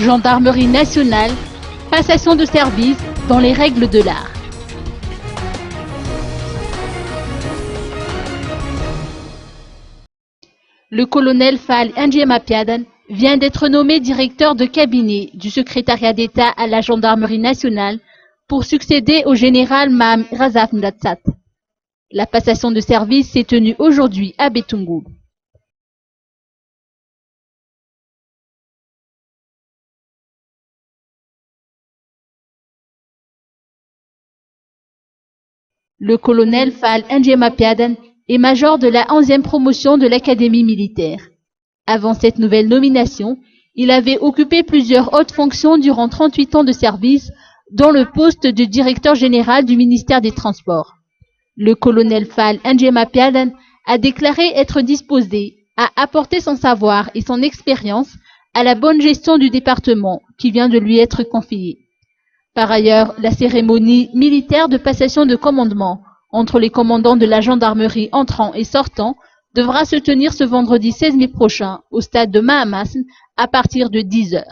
Gendarmerie nationale, passation de service dans les règles de l'art. Le colonel Fall Ndjema-Piadan vient d'être nommé directeur de cabinet du secrétariat d'État à la Gendarmerie nationale pour succéder au général Mam Razaf Ndatsat. La passation de service s'est tenue aujourd'hui à Betungou. Le colonel Fall Ndjema-Piadan est major de la 11e promotion de l'Académie militaire. Avant cette nouvelle nomination, il avait occupé plusieurs hautes fonctions durant 38 ans de service, dont le poste de directeur général du ministère des Transports. Le colonel Fall Ndjema-Piadan a déclaré être disposé à apporter son savoir et son expérience à la bonne gestion du département qui vient de lui être confié. Par ailleurs, la cérémonie militaire de passation de commandement entre les commandants de la gendarmerie entrant et sortant devra se tenir ce vendredi 16 mai prochain au stade de Mahamasn à partir de 10 h.